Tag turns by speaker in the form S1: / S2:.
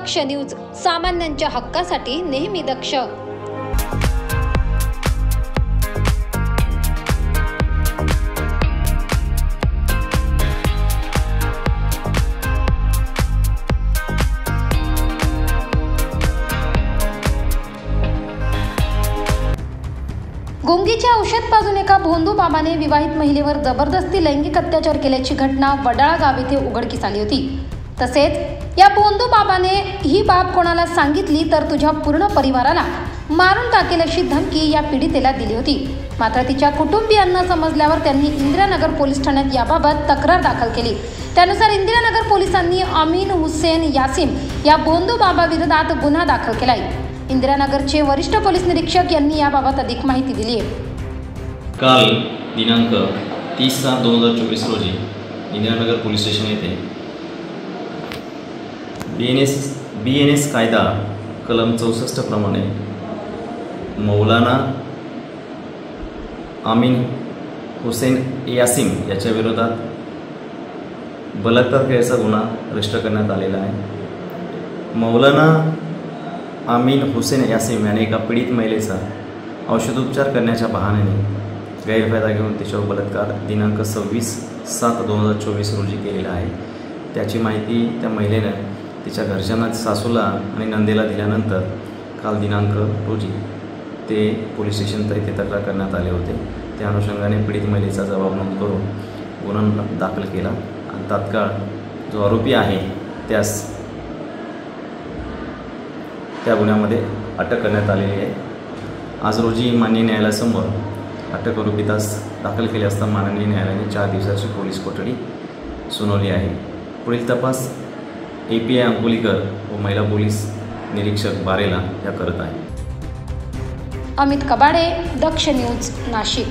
S1: दक्ष news, सामान्यांच्या हक्कासाठी नेहमी दक्ष। गुंगीचे औषध पाजून एका भोंदू बाबाने विवाहित महिलेवर जबरदस्ती लैंगिक अत्याचार केल्याची घटना वडाळा गाव येथे उघडकीस आली होती। तसेच या भोंदू बाबाने ही बाब कोणाला सांगितली तर तुझ्या पूर्ण परिवाराला मारून टाकेल अशी धमकी या पीडितेला दिली होती। मात्र तिच्या कुटुंबियांना समजल्यावर त्यांनी इंदिरानगर पोलीस ठाण्यात याबाबत तक्रार दाखल केली। त्यानुसार इंदिरानगर पोलिसांनी अमीन हुसेन यासिम या भोंदू बाबा विरोधात गुन्हा दाखल केलाय। इंदिरानगरचे वरिष्ठ पोलीस निरीक्षक यांनी याबाबत अधिक माहिती दिली आहे।
S2: काल दिनांक 30/7/2024 रोजी इंदिरानगर पोलीस स्टेशन येथे BNS कायदा कलम 64 प्रमाणे मौलाना अमीन हुसेन यासिम याच्या विरोधात बलात्कार केल्याचा गुन्हा रजिस्टर करण्यात आलेला आहे। मौलाना अमीन हुसेन यासिम याने एका पीडित महिलेचा औषधोपचार करण्याच्या बहाण्याने गैरफायदा घेऊन तिच्यावर बलात्कार दिनांक 26/7/2024 रोजी केलेला आहे। त्याची माहिती त्या महिलेनं तिच्या घरच्यांना, सासूला आणि नंदेला दिल्यानंतर काल दिनांक रोजी ते पोलीस स्टेशन येथे तक्रार करण्यात आले होते। त्या अनुषंगाने पीडित महिलेचा जबाब नोंद करून गुन्हा दाखल केला आणि तात्काळ जो आरोपी आहे त्यास त्या गुन्ह्यामध्ये अटक करण्यात आलेली आहे। आज रोजी माननीय न्यायालयासमोर अटक आरोपीतास दाखल केले असता माननीय न्यायालयाने 4 दिवसाची पोलीस कोठडी सुनावली आहे। पुढील तपास API अंकोलीकर व महिला पोलीस निरीक्षक बारेला या करत आहे।
S1: अमित कबाडे, दक्ष न्यूज, नाशिक।